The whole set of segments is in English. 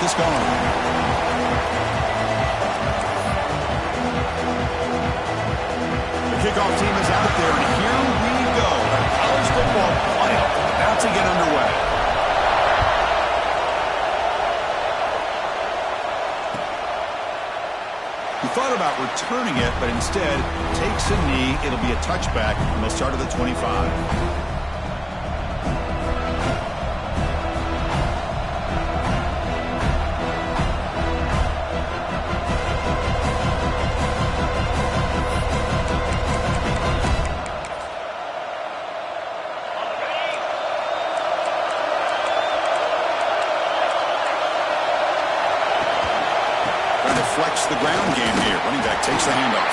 this going. The kickoff team is out there, and here we go. A college football playoff about to get underway. He thought about returning it, but instead takes a knee. It'll be a touchback, and they'll start at the 25. Flex the ground game here. Running back takes the handoff.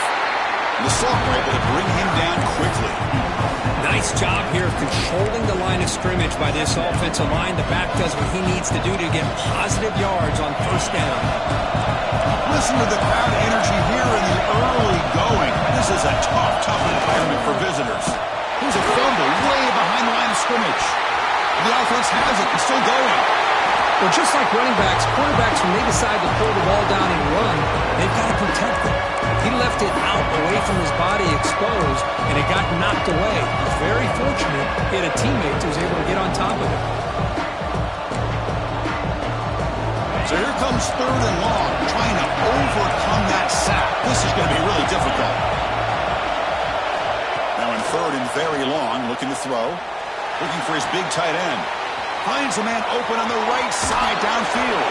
And the Sophomore able to bring him down quickly. Nice job here of controlling the line of scrimmage by this offensive line. The back does what he needs to do to get positive yards on first down. Listen to the crowd energy here in the early going. This is a tough environment for visitors. Here's a fumble way behind the line of scrimmage. The offense has it. It's still going. Well, just like running backs, quarterbacks, when they decide to pull the ball down and run, they've got to protect them. He left it out away from his body exposed, and it got knocked away. He was very fortunate he had a teammate who was able to get on top of it. So here comes 3rd and long, trying to overcome that sack. This is going to be really difficult. Now in 3rd and very long, looking to throw. Looking for his big tight end. Finds a man open on the right side downfield.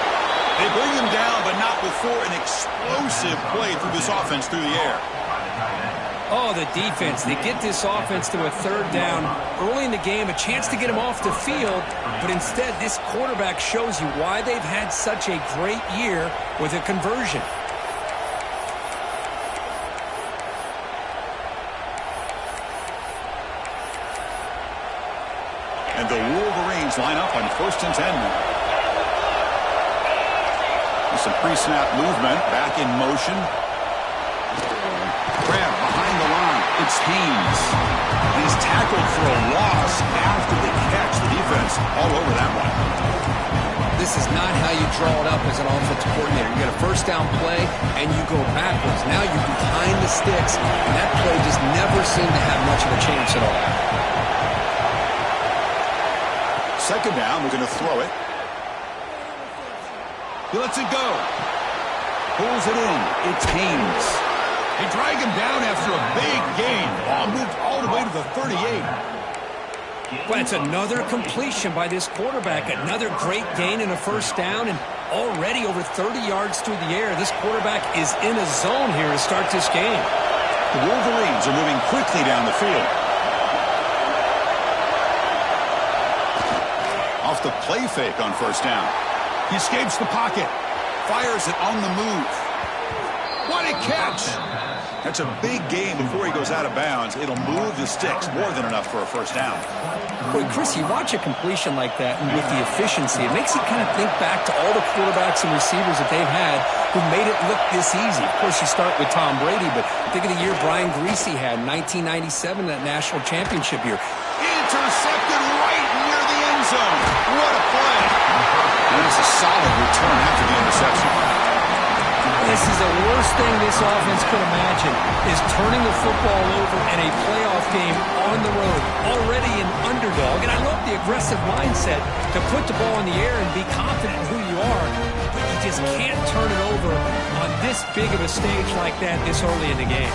They bring him down, but not before an explosive play through this offense through the air. Oh, the defense. They get this offense to a 3rd down early in the game, a chance to get him off the field, but instead this quarterback shows you why they've had such a great year with a conversion. And the Wolverines line up on 1st and 10. With some pre-snap movement, back in motion. Grab behind the line. It's Haynes. He's tackled for a loss after the catch. The defense all over that one. This is not how you draw it up as an offensive coordinator. You get a 1st down play, and you go backwards. Now you're behind the sticks, and that play just never seemed to have much of a chance at all. 2nd down, we're going to throw it. He lets it go. Pulls it in. It's Haynes. They drag him down after a big gain. Ball moved all the way to the 38. Well, it's another completion by this quarterback. Another great gain in a 1st down, and already over 30 yards through the air. This quarterback is in a zone here to start this game. The Wolverines are moving quickly down the field. Off the play fake on 1st down. He escapes the pocket. Fires it on the move. What a catch! That's a big gain before he goes out of bounds. It'll move the sticks, more than enough for a 1st down. Boy, Chris, you watch a completion like that, and with the efficiency, it makes you kind of think back to all the quarterbacks and receivers that they've had who made it look this easy. Of course, you start with Tom Brady, but think of the year Brian Griese had in 1997, that national championship year. Intercepted right near the end zone. What a play. And it's a solid return after the interception. This is the worst thing this offense could imagine, is turning the football over in a playoff game on the road, already an underdog. And I love the aggressive mindset to put the ball in the air and be confident in who you are, but you just can't turn it over on this big of a stage like that this early in the game.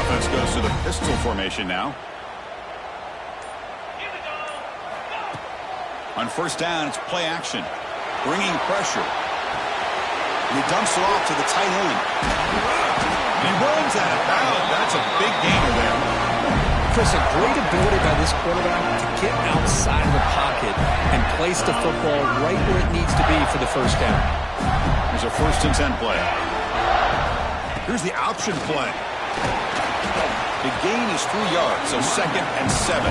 Offense goes to the pistol formation now. On 1st down, it's play action, bringing pressure. And he dumps it off to the tight end. And he runs out of bounds. That's a big gainer there. Chris, a great ability by this quarterback to get outside of the pocket and place the football right where it needs to be for the 1st down. Here's a 1st and 10 play. Here's the option play. The gain is 3 yards, so 2nd and 7.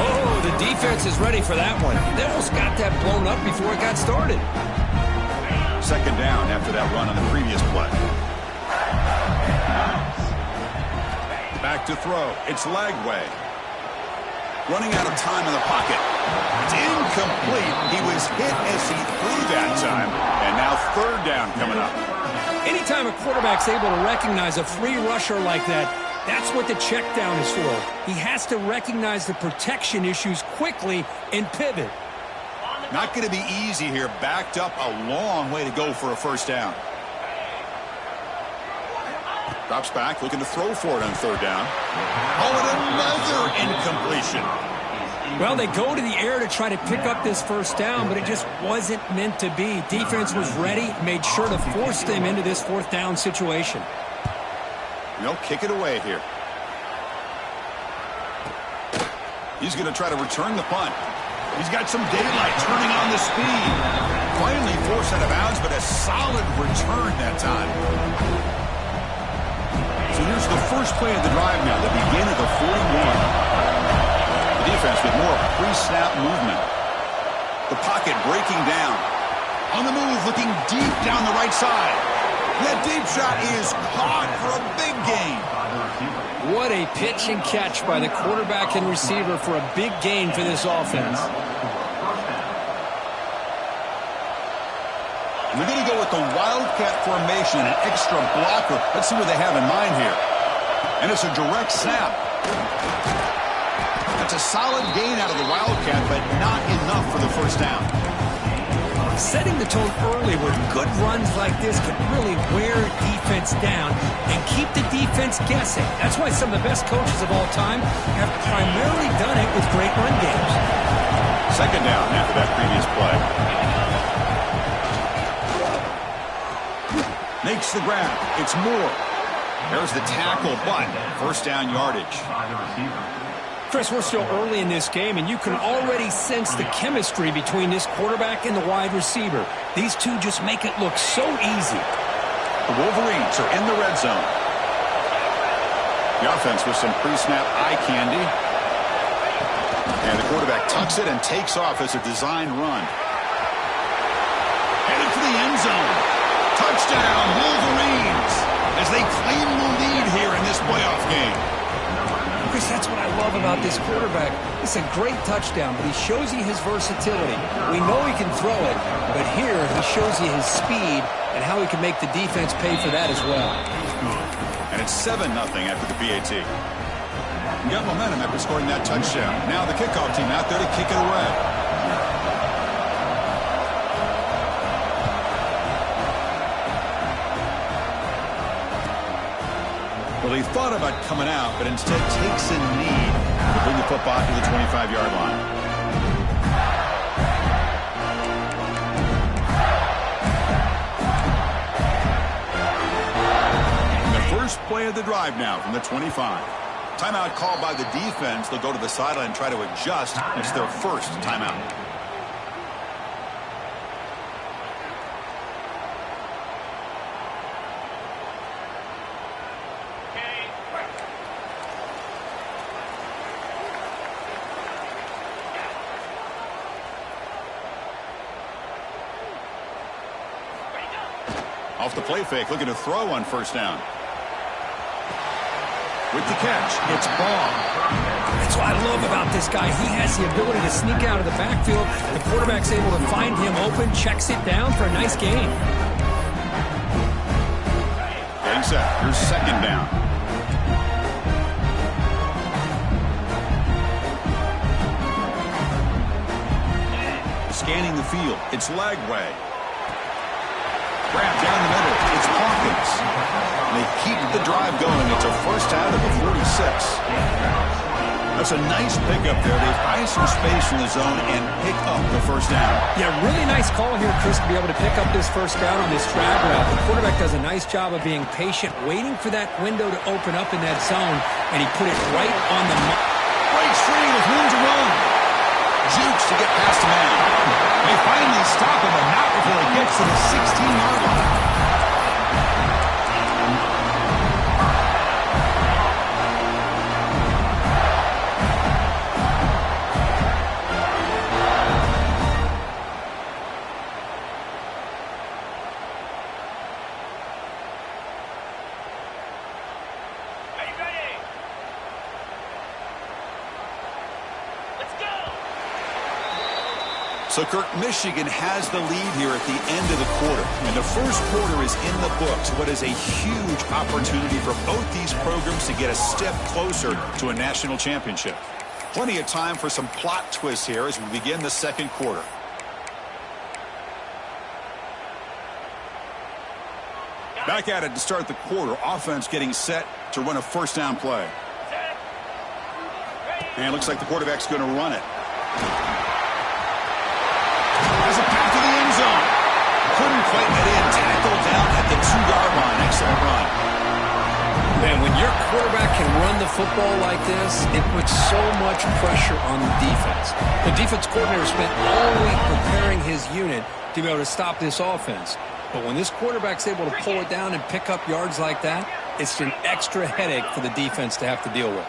Oh, the defense is ready for that one. They almost got that blown up before it got started. 2nd down after that run on the previous play. Back to throw. It's Lagway. Running out of time in the pocket. It's incomplete. He was hit as he threw that time. And now third down coming up. Anytime a quarterback's able to recognize a free rusher like that, that's what the check down is for. He has to recognize the protection issues quickly and pivot. Not going to be easy here. Backed up a long way to go for a first down. Drops back, looking to throw for it on third down. Oh, and another incompletion. Well, they go to the air to try to pick up this first down, but it just wasn't meant to be. Defense was ready, made sure to force them into this fourth down situation. They'll kick it away here. He's going to try to return the punt. He's got some daylight turning on the speed. Finally forced out of bounds, but a solid return that time. So here's the first play of the drive now, the begin of the 41. The defense with more pre-snap movement. The pocket breaking down. On the move, looking deep down the right side. That deep shot is caught for a big gain. What a pitch and catch by the quarterback and receiver for a big gain for this offense. We're going to go with the Wildcat formation, an extra blocker. Let's see what they have in mind here. And it's a direct snap. That's a solid gain out of the Wildcat, but not enough for the first down. Setting the tone early with good runs like this can really wear defense down and keep the defense guessing. That's why some of the best coaches of all time have primarily done it with great run games. Second down after that previous play. Makes the grab. It's Moore. There's the tackle, but first down yardage. Chris, we're still early in this game, and you can already sense the chemistry between this quarterback and the wide receiver. These two just make it look so easy. The Wolverines are in the red zone. The offense with some pre-snap eye candy. And the quarterback tucks it and takes off as a design run. Headed for the end zone. Touchdown, Wolverines, as they claim the lead here in this playoff game. Chris, that's what I love about this quarterback. It's a great touchdown, but he shows you his versatility. We know he can throw it, but here he shows you his speed and how he can make the defense pay for that as well. And it's 7-0 after the PAT. You got momentum after scoring that touchdown. Now the kickoff team out there to kick it away. Well, he thought about coming out, but instead takes a knee to bring the football to the 25-yard line. And the first play of the drive now from the 25. Timeout called by the defense. They'll go to the sideline and try to adjust. It's their first timeout. Off the play fake, looking to throw on first down. With the catch, it's Ball. That's what I love about this guy. He has the ability to sneak out of the backfield. The quarterback's able to find him open, checks it down for a nice gain. Getting set. Here's second down. Scanning the field. It's Lagway. Grab down the middle. It's Hawkins. And they keep the drive going. It's a first out of the 46. That's a nice pickup there. They find some space in the zone and pick up the first down. Yeah, really nice call here, Chris, to be able to pick up this first down on this drag route. The quarterback does a nice job of being patient, waiting for that window to open up in that zone, and he put it right on the mark. Breaks free with room to run. Jukes to get past the man. They finally stop him, but not before he gets to the 16-yard line. So, Kirk, Michigan has the lead here at the end of the quarter. And the first quarter is in the books. What is a huge opportunity for both these programs to get a step closer to a national championship. Plenty of time for some plot twists here as we begin the second quarter. Back at it to start the quarter. Offense getting set to run a first down play. And it looks like the quarterback's going to run it. Has a path to the end zone. Couldn't quite get in. Tackled down at the 2-yard line. Excellent run. Man, when your quarterback can run the football like this, it puts so much pressure on the defense. The defense coordinator spent all week preparing his unit to be able to stop this offense. But when this quarterback's able to pull it down and pick up yards like that, it's an extra headache for the defense to have to deal with.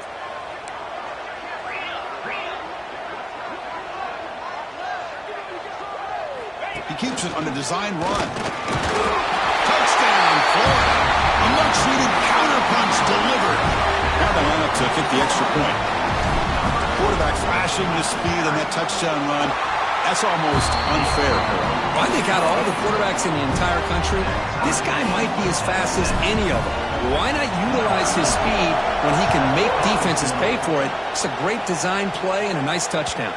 He keeps it on the design run. Touchdown, Florida. A much-needed counterpunch delivered. Now they line up to kick the extra point. Quarterback flashing the speed on that touchdown run. That's almost unfair. I think out of all the quarterbacks in the entire country, this guy might be as fast as any of them. Why not utilize his speed when he can make defenses pay for it? It's a great design play and a nice touchdown.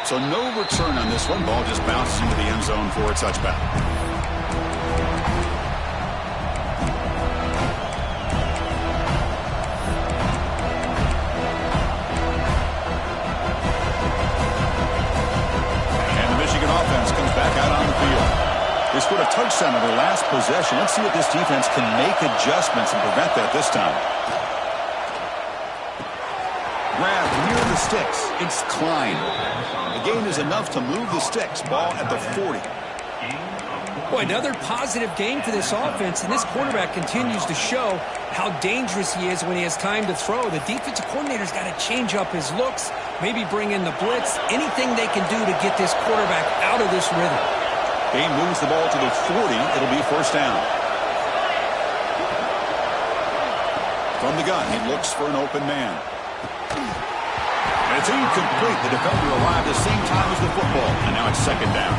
So no return on this one. Ball just bounces into the end zone for a touchback. And the Michigan offense comes back out on the field. They scored a touchdown on their last possession. Let's see if this defense can make adjustments and prevent that this time. Grab near the sticks. It's Klein. The gain is enough to move the sticks. Ball at the 40. Boy, another positive game for this offense, and this quarterback continues to show how dangerous he is when he has time to throw. The defensive coordinator's got to change up his looks, maybe bring in the blitz, anything they can do to get this quarterback out of this rhythm. Game moves the ball to the 40. It'll be first down. From the gun, he looks for an open man. And it's incomplete. The defender arrived the same time as the football, and now it's second down.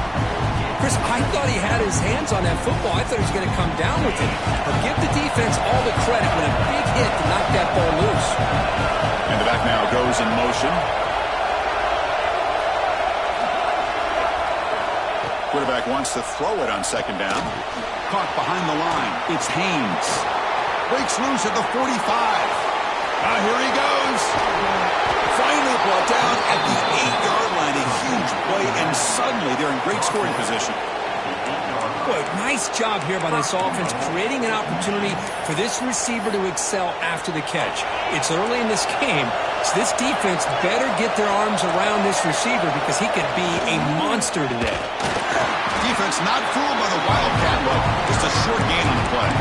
Chris, I thought he had his hands on that football. I thought he was going to come down with it. But give the defense all the credit with a big hit to knock that ball loose. And the back now goes in motion. Quarterback wants to throw it on second down. Caught behind the line. It's Haynes. Breaks loose at the 45. Now here he goes. Finally brought down at the 8-yard line. A huge play, and suddenly they're in great scoring position. Boy, nice job here by this offense, creating an opportunity for this receiver to excel after the catch. It's early in this game, so this defense better get their arms around this receiver because he could be a monster today. Defense not fooled by the Wildcat look. Just a short gain on the play.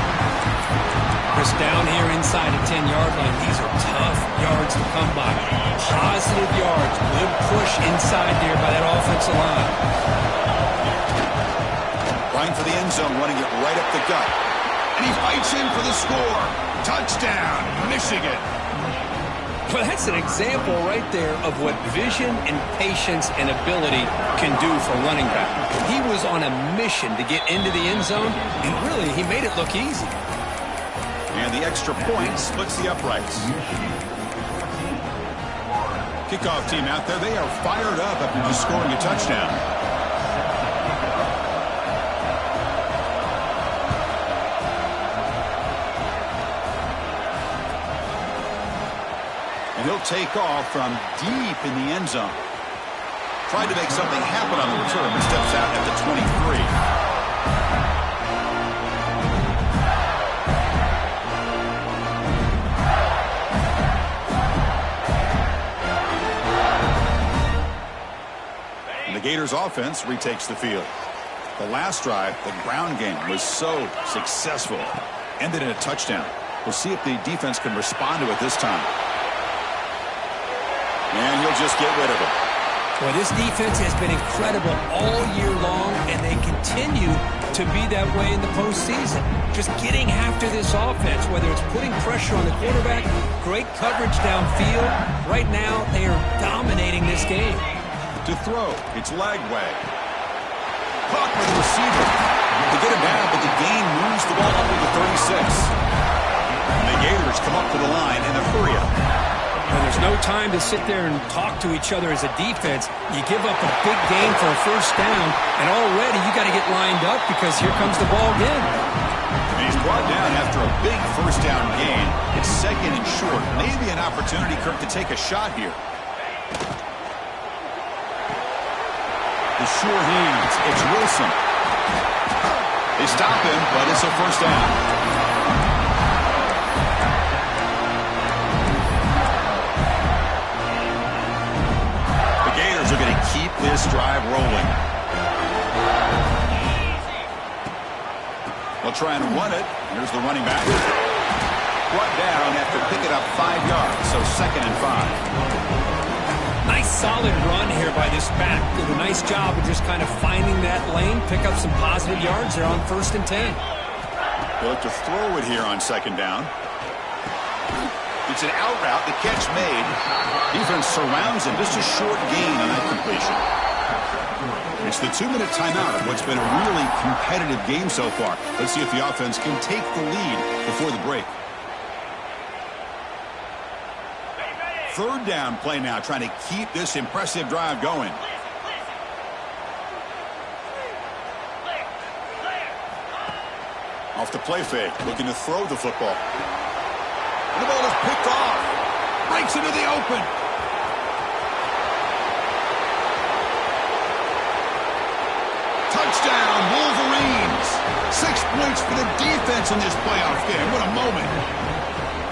Chris, down here inside the 10-yard line, these are tough yards to come by. Positive yards, good push inside there by that offensive line. Line for the end zone, running it right up the gut. And he fights in for the score. Touchdown, Michigan. Well, that's an example right there of what vision and patience and ability can do for running back. He was on a mission to get into the end zone, and really, he made it look easy. And the extra point splits the uprights. Kickoff team out there, they are fired up after just scoring a touchdown. And he'll take off from deep in the end zone. Tried to make something happen on the return, but steps out at the 23. The Gators offense retakes the field. The last drive, the ground game, was so successful. Ended in a touchdown. We'll see if the defense can respond to it this time. And he'll just get rid of it. Boy, this defense has been incredible all year long, and they continue to be that way in the postseason. Just getting after this offense, whether it's putting pressure on the quarterback, great coverage downfield. Right now, they are dominating this game. To throw, it's Lagway. Caught by the receiver. They get him down, but the gain moves the ball up to the 36. And the Gators come up to the line in a hurry up. And there's no time to sit there and talk to each other as a defense. You give up a big gain for a first down, and already you got to get lined up because here comes the ball again. And he's brought down after a big first down gain. It's second and short. Maybe an opportunity, Kirk, to take a shot here. The sure hands. It's Wilson. They stop him, but it's a first down. The Gators are going to keep this drive rolling. They'll try and run it. Here's the running back. Brought down after picking up 5 yards, so second and 5. Nice solid run here by this back. Did a nice job of just kind of finding that lane, pick up some positive yards there on 1st and 10. They look to throw it here on second down. It's an out route, the catch made. Defense surrounds him, just a short gain on that completion. It's the 2-minute timeout of what's been a really competitive game so far. Let's see if the offense can take the lead before the break. Third down play now, trying to keep this impressive drive going. Off the play fake, looking to throw the football. And the ball is picked off. Breaks into the open. Touchdown, Wolverines. 6 points for the defense in this playoff game. What a moment.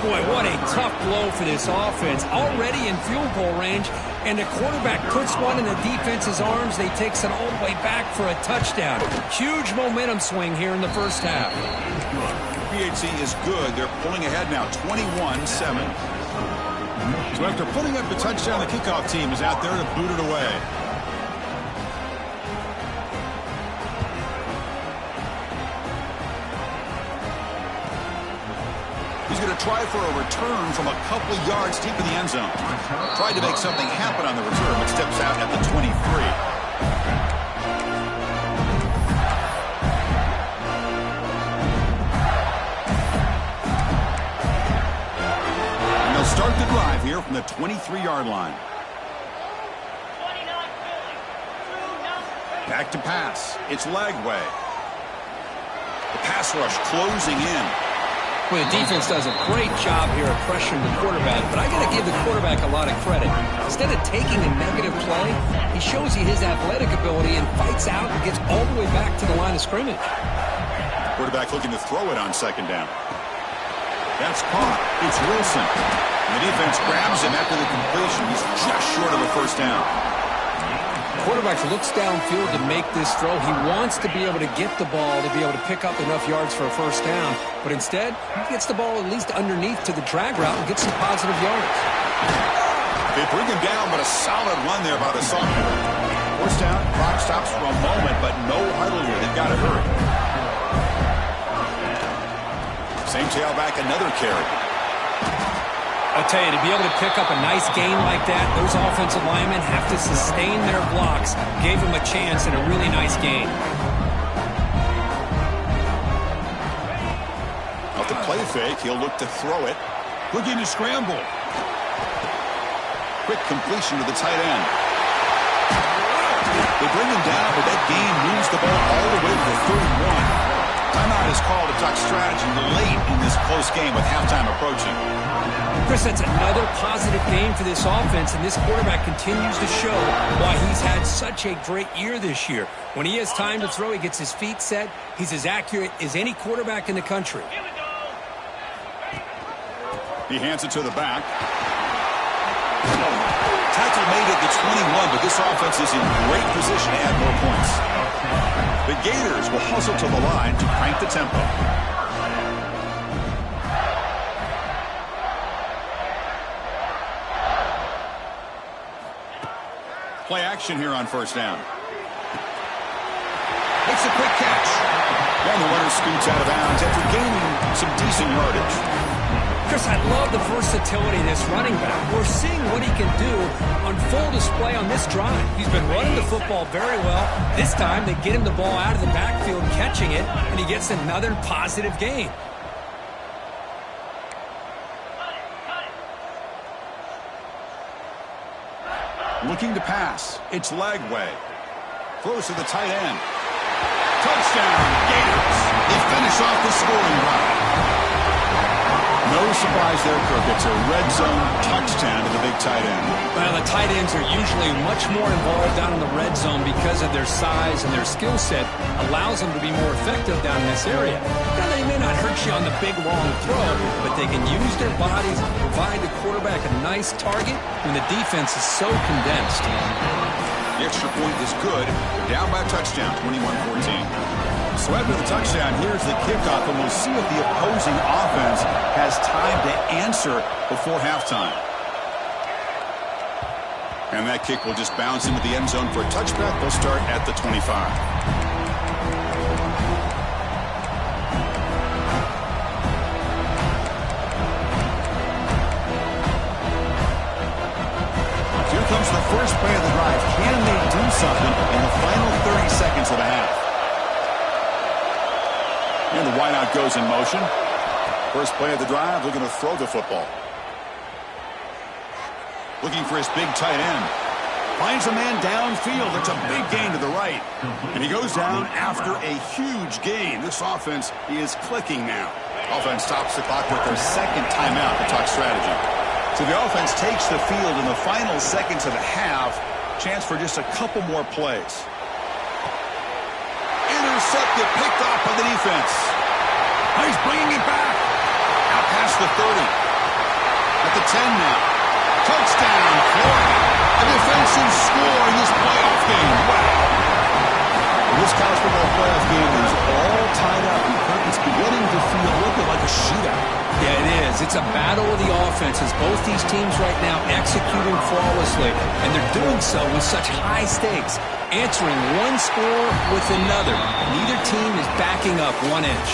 Boy, what a tough blow for this offense. Already in field goal range, and the quarterback puts one in the defense's arms. They takes it all the way back for a touchdown. Huge momentum swing here in the first half. PHC is good. They're pulling ahead now, 21-7. So after putting up the touchdown, the kickoff team is out there to boot it away. He's going to try for a return from a couple of yards deep in the end zone. Tried to make something happen on the return, but steps out at the 23. And they'll start the drive here from the 23-yard line. Back to pass. It's Lagway. The pass rush closing in. Well, the defense does a great job here of pressuring the quarterback, but I got to give the quarterback a lot of credit. Instead of taking a negative play, he shows you his athletic ability and fights out and gets all the way back to the line of scrimmage. Quarterback looking to throw it on second down. That's caught. It's Wilson. And the defense grabs him after the completion. He's just short of a first down. Quarterback looks downfield to make this throw. He wants to be able to get the ball to be able to pick up enough yards for a first down, but instead he gets the ball at least underneath to the drag route and gets some positive yards. They bring him down, but a solid run there by the sophomore. First down, clock stops for a moment, but no huddle here. They've got to hurry. Same tailback, another carry. I'll tell you, to be able to pick up a nice gain like that, those offensive linemen have to sustain their blocks. Gave him a chance and a really nice gain. Off the play fake, he'll look to throw it. Looking to scramble. Quick completion to the tight end. They bring him down, but that gain moves the ball all the way to the 31. Timeout is called to talk strategy late in this close game with halftime approaching. Chris, that's another positive game for this offense, and this quarterback continues to show why he's had such a great year this year. When he has time to throw, he gets his feet set. He's as accurate as any quarterback in the country. He hands it to the back. Tackle made at the 21, but this offense is in great position to add more points. The Gators will hustle to the line to crank the tempo. Play action here on first down. Makes a quick catch. And the runner scoots out of bounds after gaining some decent yardage. Chris, I love the versatility of this running back. We're seeing what he can do on full display on this drive. He's been running the football very well. This time, they get him the ball out of the backfield, catching it, and he gets another positive gain. Looking to pass. It's Lagway. Throws to the tight end. Touchdown, Gators. They finish off the scoring drive. No surprise there, Kirk. It's a red zone touchdown to the big tight end. Well, the tight ends are usually much more involved down in the red zone because of their size and their skill set allows them to be more effective down in this area. Now, they may not hurt you on the big, long throw, but they can use their bodies to provide the quarterback a nice target when the defense is so condensed. The extra point is good. They're down by a touchdown, 21-14. So after the touchdown, here's the kickoff, and we'll see if the opposing offense has time to answer before halftime. And that kick will just bounce into the end zone for a touchback. They'll start at the 25. Here comes the first play of the drive. Can they do something in the final 30 seconds of the half? And the wideout goes in motion. First play of the drive, looking to throw the football. Looking for his big tight end. Finds a man downfield. It's a big gain to the right. And he goes down after a huge gain. This offense is clicking now. Offense stops the clock with their second timeout to talk strategy. So the offense takes the field in the final seconds of the half. Chance for just a couple more plays. Intercepted, picked off by the defense. Now he's bringing it back. Out past the 30. At the 10 now. Touchdown, Florida. A defensive score in this playoff game. Wow. This college football playoff game is all tied up. It's beginning to feel a little bit like a shootout. Yeah, it is. It's a battle of the offenses. Both these teams right now executing flawlessly, and they're doing so with such high stakes. Answering one score with another. Neither team is backing up 1 inch.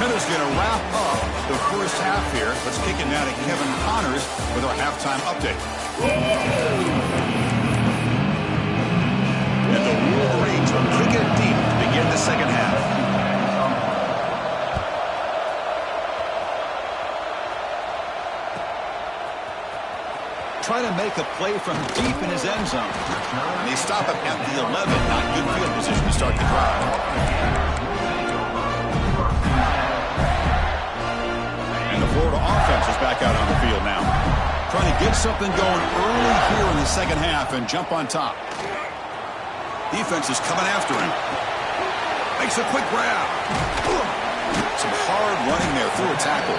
Miller's going to wrap up the first half here. Let's kick it now to Kevin Connors with our halftime update. And the Wolverines will kick it deep to begin the second half. Trying to make a play from deep in his end zone. And they stop him at the 11. Not good field position to start the drive. And the Florida offense is back out on the field now. Trying to get something going early here in the second half and jump on top. Defense is coming after him. Makes a quick grab. Some hard running there through a tackle.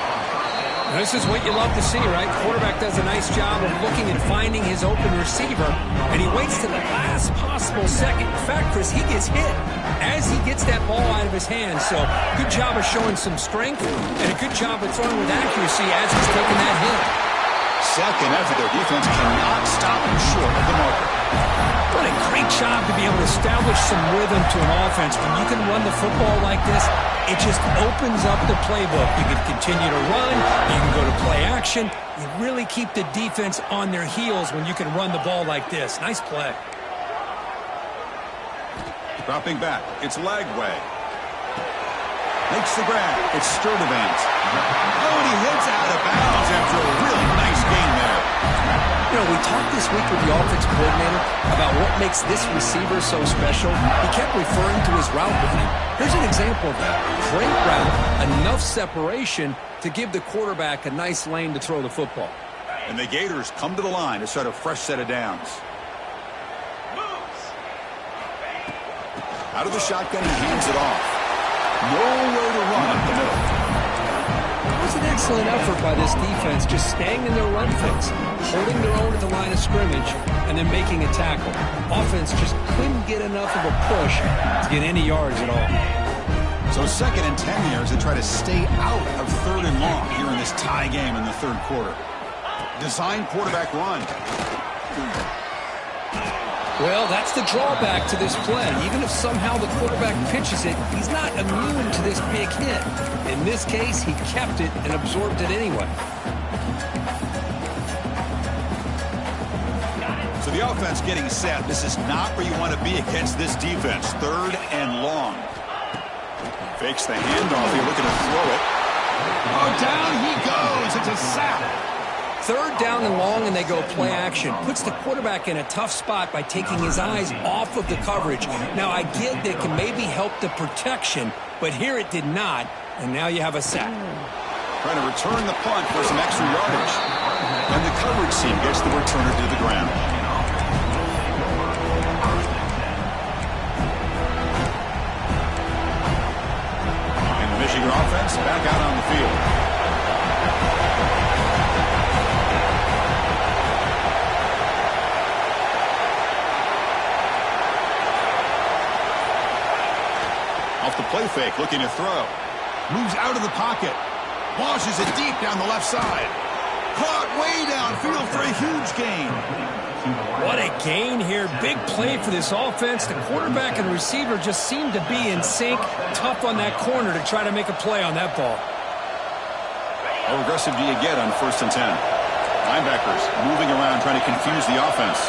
This is what you love to see, right? Quarterback does a nice job of looking and finding his open receiver, and he waits to the last possible second. In fact, Chris, he gets hit as he gets that ball out of his hands. So good job of showing some strength and a good job of throwing with accuracy as he's taking that hit. Second effort, their defense cannot stop him short of the marker. What a great job to be able to establish some rhythm to an offense. When you can run the football like this, it just opens up the playbook. You can continue to run. You can go to play action. You really keep the defense on their heels when you can run the ball like this. Nice play. Dropping back. It's Lagway. Makes the grab. It's Sturdivant. Oh, and he hits out of bounds after a really nice game there. You know, we talked this week with the offensive coordinator about what makes this receiver so special. He kept referring to his route running. Here's an example of that. Great route, enough separation to give the quarterback a nice lane to throw the football. And the Gators come to the line to start a fresh set of downs. Out of the shotgun, he hands it off. Nowhere to run up the middle. It was an excellent effort by this defense, just staying in their run fix, holding their own at the line of scrimmage, and then making a tackle. Offense just couldn't get enough of a push to get any yards at all. So 2nd and 10 yards to try to stay out of 3rd and long here in this tie game in the 3rd quarter. Design quarterback run. Well, that's the drawback to this play. Even if somehow the quarterback pitches it, he's not immune to this big hit. In this case, he kept it and absorbed it anyway. So the offense getting set. This is not where you want to be against this defense. 3rd and long. Fakes the handoff. He's looking to throw it. Oh, down he goes. It's a sack. 3rd down and long, and they go play action. Puts the quarterback in a tough spot by taking his eyes off of the coverage. Now, I get that it can maybe help the protection, but here it did not, and now you have a sack. Trying to return the punt for some extra yardage. And the coverage team gets the returner to the ground. And the Michigan offense back out on the field. Off the play fake, looking to throw. Moves out of the pocket. Launches it deep down the left side. Caught way downfield for a huge gain. What a gain here. Big play for this offense. The quarterback and receiver just seem to be in sync. Tough on that corner to try to make a play on that ball. How aggressive do you get on 1st and 10? Linebackers moving around trying to confuse the offense.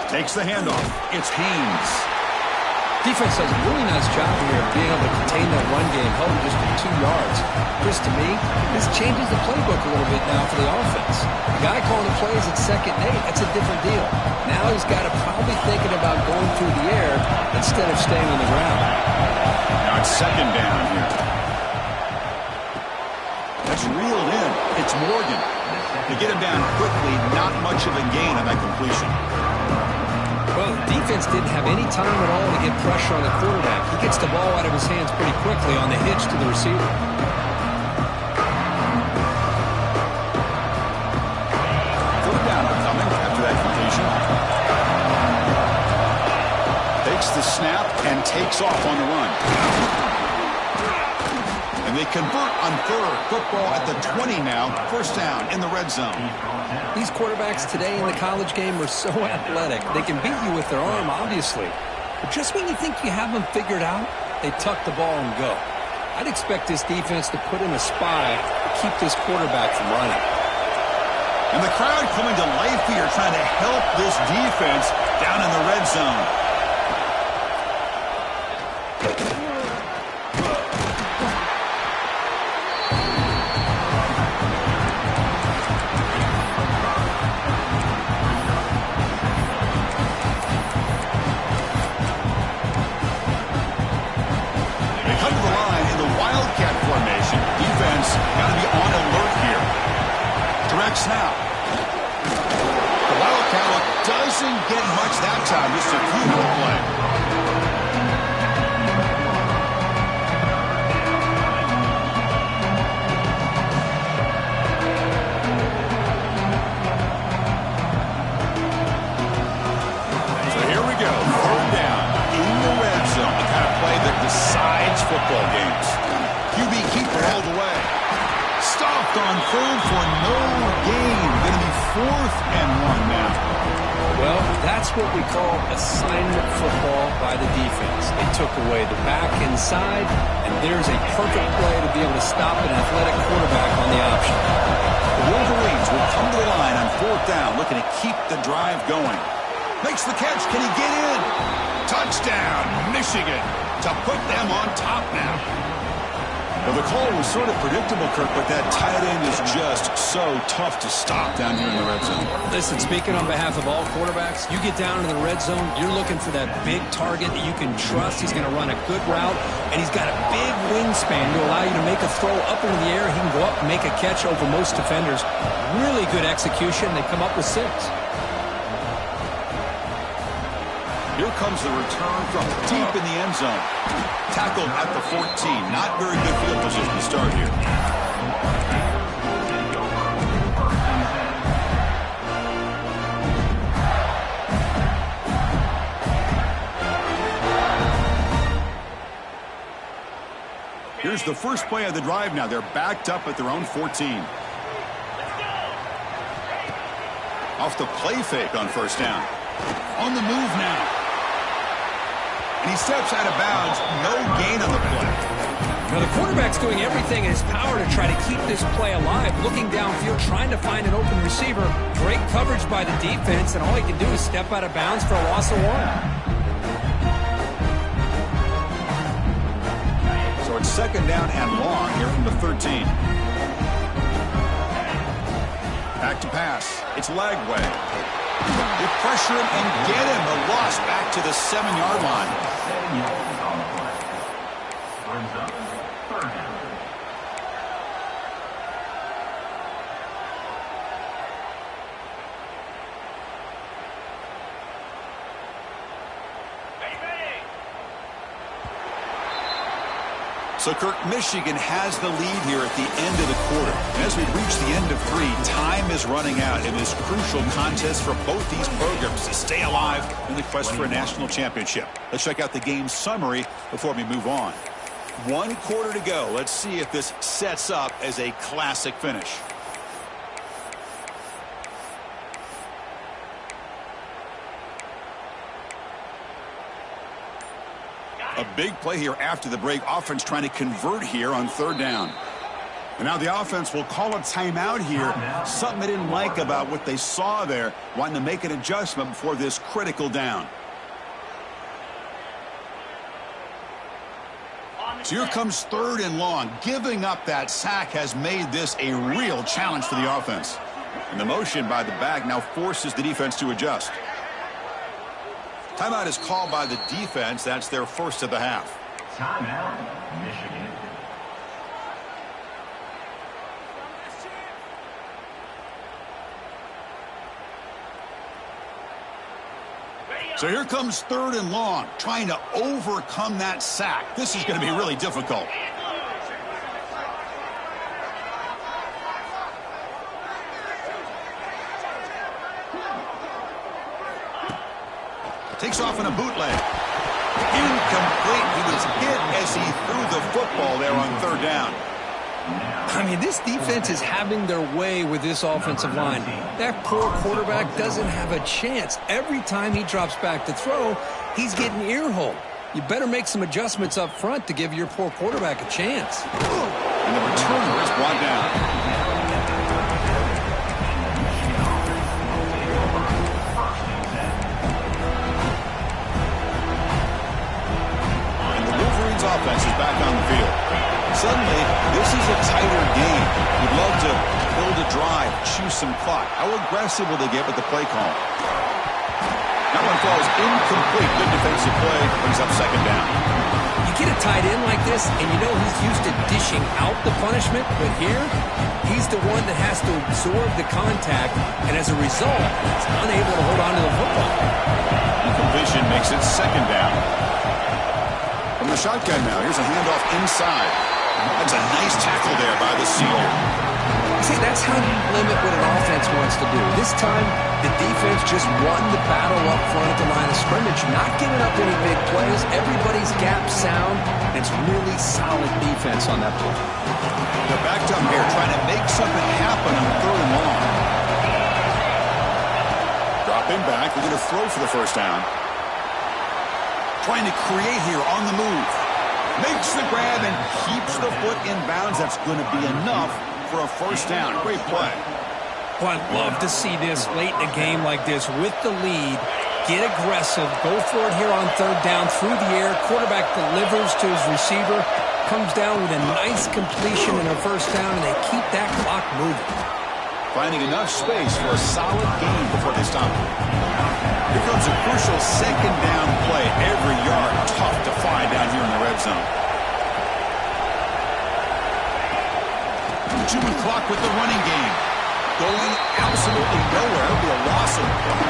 Takes the handoff. It's Haynes. Defense does a really nice job here of being able to contain that run game, held him just for 2 yards. Chris, to me, this changes the playbook a little bit now for the offense. The guy calling the plays at 2nd and 8, that's a different deal. Now he's got to probably thinking about going through the air instead of staying on the ground. Now it's 2nd down here. That's reeled in. It's Morgan. To get him down quickly, not much of a gain on that completion. Well, the defense didn't have any time at all to get pressure on the quarterback. He gets the ball out of his hands pretty quickly on the hitch to the receiver. 4th down coming after that completion. Takes the snap and takes off on the run. And they convert on 3rd. Football at the 20 now. 1st down in the red zone. These quarterbacks today in the college game are so athletic. They can beat you with their arm, obviously. But just when you think you have them figured out, they tuck the ball and go. I'd expect this defense to put in a spy to keep this quarterback from running. And the crowd coming to life here, trying to help this defense down in the red zone. Snap. The Wildcat doesn't get much that time, just a few more play. So here we go, 3rd down in the red zone, the kind of play that decides football games. QB keeper all the way. Stopped on 3rd for no gain. Going to be 4th and 1 now. Well, that's what we call assignment football by the defense. They took away the back inside, and there's a perfect play to be able to stop an athletic quarterback on the option. The Wolverines will come to the line on 4th down, looking to keep the drive going. Makes the catch. Can he get in? Touchdown, Michigan, to put them on top now. Well, the call was sort of predictable, Kirk, but that tight end is just so tough to stop down here in the red zone. Listen, speaking on behalf of all quarterbacks, you get down in the red zone, you're looking for that big target that you can trust. He's going to run a good route, and he's got a big wingspan to allow you to make a throw up into the air. He can go up and make a catch over most defenders. Really good execution. They come up with 6. Here comes the return from deep in the end zone. Tackled at the 14. Not very good field position to start here. Here's the first play of the drive now. They're backed up at their own 14. Off the play fake on 1st down. On the move now. And he steps out of bounds. No gain on the play. Now, the quarterback's doing everything in his power to try to keep this play alive, looking downfield, trying to find an open receiver. Great coverage by the defense, and all he can do is step out of bounds for a loss of 1. So it's 2nd down and long here from the 13. Back to pass. It's Lagway. They pressure him and get him. The loss back to the 7-yard line. So, Kirk, Michigan has the lead here at the end of the quarter. And as we reach the end of 3, time is running out in this crucial contest for both these programs to stay alive in the quest for a national championship. Let's check out the game summary before we move on. 1 quarter to go. Let's see if this sets up as a classic finish. A big play here after the break. Offense trying to convert here on 3rd down. And now the offense will call a timeout here. Something they didn't like about what they saw there. Wanting to make an adjustment before this critical down. So here comes 3rd and long. Giving up that sack has made this a real challenge for the offense. And the motion by the back now forces the defense to adjust. Timeout is called by the defense. That's their first of the half. Timeout, Michigan. So here comes 3rd and long, trying to overcome that sack. This is going to be really difficult. Takes off in a bootleg. Incomplete. He was hit as he threw the football there on 3rd down. I mean, this defense is having their way with this offensive line. That poor quarterback doesn't have a chance. Every time he drops back to throw, he's getting ear-holed. You better make some adjustments up front to give your poor quarterback a chance. And the returner is brought down. Offense is back on the field. Suddenly, this is a tighter game. You'd love to build a drive, choose some clock. How aggressive will they get with the play call? That one falls incomplete. Good defensive play. Brings up 2nd down. You get a tight end like this, and you know he's used to dishing out the punishment, but here, he's the one that has to absorb the contact, and as a result, he's unable to hold on to the football. Incompletion makes it 2nd down. From the shotgun now, here's a handoff inside. That's a nice tackle there by the senior. See, that's how you limit what an offense wants to do. This time, the defense just won the battle up front at the line of scrimmage, not giving up any big plays. Everybody's gap sound. It's really solid defense on that play. They're backed up here, trying to make something happen on 3rd and long. Dropping back, they're going to throw for the 1st down. Trying to create here on the move. Makes the grab and keeps the foot in bounds. That's going to be enough for a 1st down. Great play. Well, I'd love to see this late in a game like this with the lead. Get aggressive. Go for it here on 3rd down through the air. Quarterback delivers to his receiver. Comes down with a nice completion in a 1st down, and they keep that clock moving. Finding enough space for a solid gain before they stop it. Here comes a crucial 2nd down play. Every yard tough to find down here in the red zone. 2 clock with the running game. Going absolutely nowhere. It'll be a loss of play.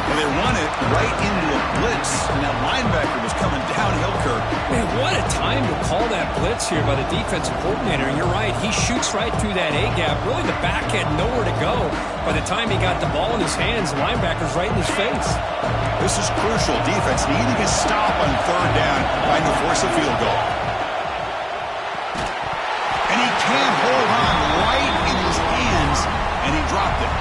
And they run it right into a blitz. And that linebacker was coming downhill, Kirk. Man, what a time to call that blitz here by the defensive coordinator. And you're right, he shoots right through that A-gap. Really, the back had nowhere to go. By the time he got the ball in his hands, the linebacker's right in his face. This is crucial. Defense needing a stop on 3rd down, trying to force a field goal. And he can't hold on right in his hands, and he dropped it.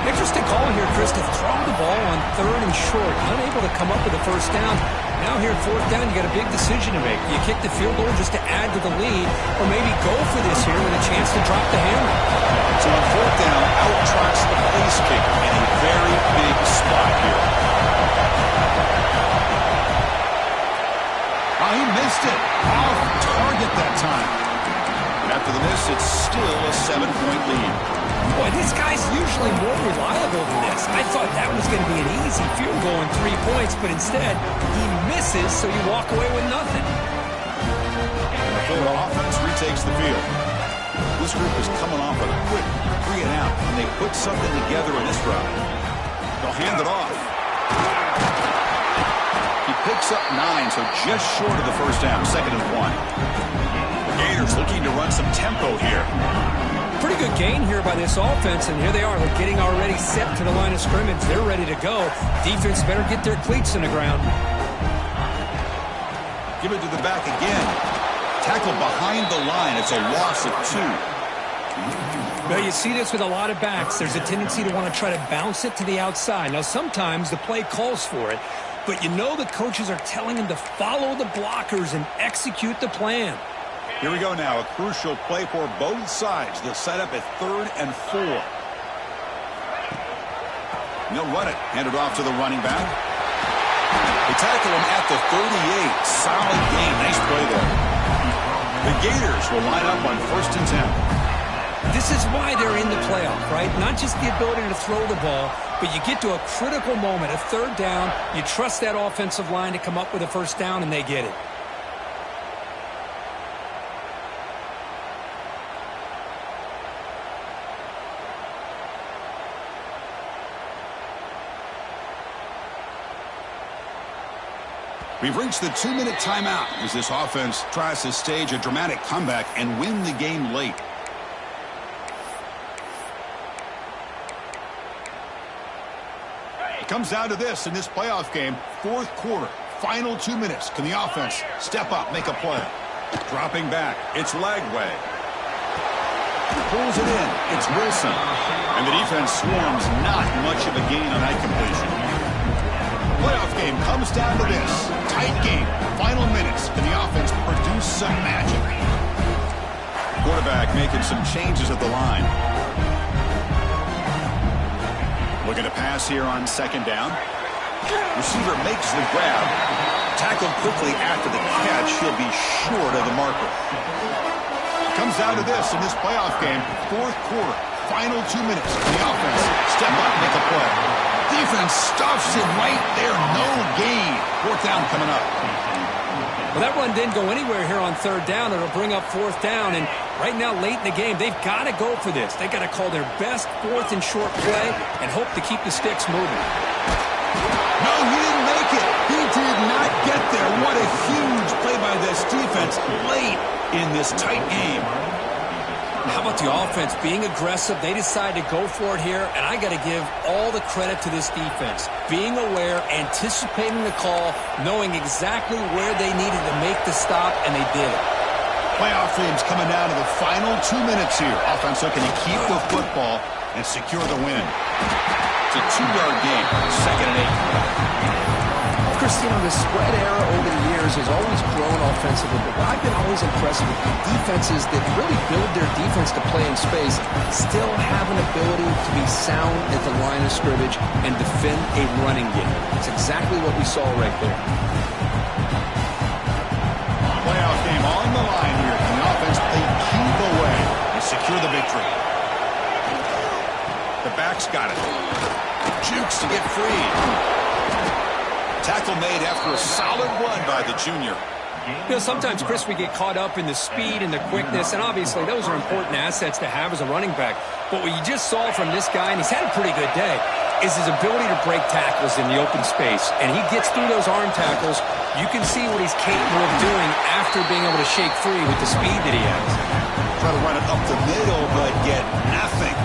Interesting call here, Chris, to throw the ball on 3rd and short. Unable to come up with a first down. Now here at 4th down, you got a big decision to make. You kick the field goal just to add to the lead, or maybe go for this here with a chance to drop the hammer. So on 4th down, out-trots the place kicker in a very big spot here. Oh, he missed it. Off target that time. After the miss, it's still a 7-point lead. Boy, this guy's usually more reliable than this. I thought that was going to be an easy field goal and 3 points, but instead, he misses, so you walk away with nothing. The offense retakes the field. This group is coming off a quick 3 and out, and they put something together in this drive. They'll hand it off. He picks up 9, so just short of the first down, 2nd and 1. The Gators looking to run some tempo here. Pretty good gain here by this offense, and here they are. They're getting already set to the line of scrimmage. They're ready to go. Defense better get their cleats in the ground. Give it to the back again. Tackle behind the line. It's a loss of 2. Well, you see this with a lot of backs. There's a tendency to want to try to bounce it to the outside. Now, sometimes the play calls for it, but you know the coaches are telling them to follow the blockers and execute the plan. Here we go now, a crucial play for both sides. They'll set up at 3rd and 4. And they'll run it. Hand it off to the running back. They tackle him at the 38. Solid game. Nice play there. The Gators will line up on 1st and 10. This is why they're in the playoff, right? Not just the ability to throw the ball, but you get to a critical moment, a 3rd down. You trust that offensive line to come up with a first down, and they get it. We've reached the 2-minute timeout as this offense tries to stage a dramatic comeback and win the game late. It comes down to this in this playoff game, 4th quarter, final 2 minutes. Can the offense step up, make a play? Dropping back, it's Lagway. Pulls it in, it's Wilson. And the defense swarms, not much of a gain on that completion. Playoff game comes down to this. Tight game. Final minutes. Can the offense produce some magic? Quarterback making some changes at the line. Looking to pass here on 2nd down. Receiver makes the grab. Tackled quickly after the catch. He'll be short of the marker. Comes down to this in this playoff game. 4th quarter. Final 2 minutes. Can the offense step up, make a play? Defense stuffs him right there. No gain. 4th down coming up. Well, that run didn't go anywhere here on 3rd down. It'll bring up 4th down. And right now, late in the game, they've got to go for this. They've got to call their best 4th and short play and hope to keep the sticks moving. No, he didn't make it. He did not get there. What a huge play by this defense late in this tight game. How about the offense being aggressive? They decide to go for it here, and I got to give all the credit to this defense. Being aware, anticipating the call, knowing exactly where they needed to make the stop, and they did it. Playoff games coming down to the final 2 minutes here. Offense looking to keep the football and secure the win. It's a 2-yard game, 2nd and 8. Christine, the spread era over the years has always grown offensively, but what I've been always impressed with defenses that really build their defense to play in space still have an ability to be sound at the line of scrimmage and defend a running game. It's exactly what we saw right there. Playoff game on the line here. Can the offense play keep away and secure the victory? The back's got it. Jukes to get free. Tackle made after a solid run by the junior. You know, sometimes, Chris, we get caught up in the speed and the quickness, and obviously those are important assets to have as a running back. But what you just saw from this guy, and he's had a pretty good day, is his ability to break tackles in the open space. And he gets through those arm tackles. You can see what he's capable of doing after being able to shake free with the speed that he has. Try to run it up the middle, but get nothing.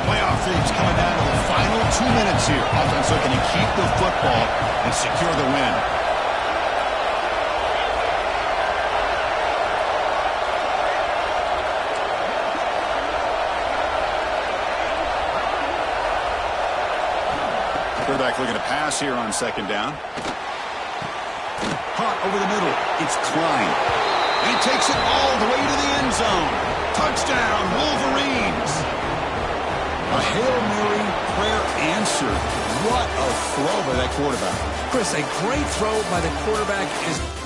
Playoff games coming down to the final 2 minutes here. Offense looking to keep the football and secure the win. quarterback looking to pass here on second down. Caught over the middle. It's Klein. He takes it all the way to the end zone. Touchdown, Wolverines. A Hail Mary prayer answered. What a throw by that quarterback. Chris, a great throw by the quarterback is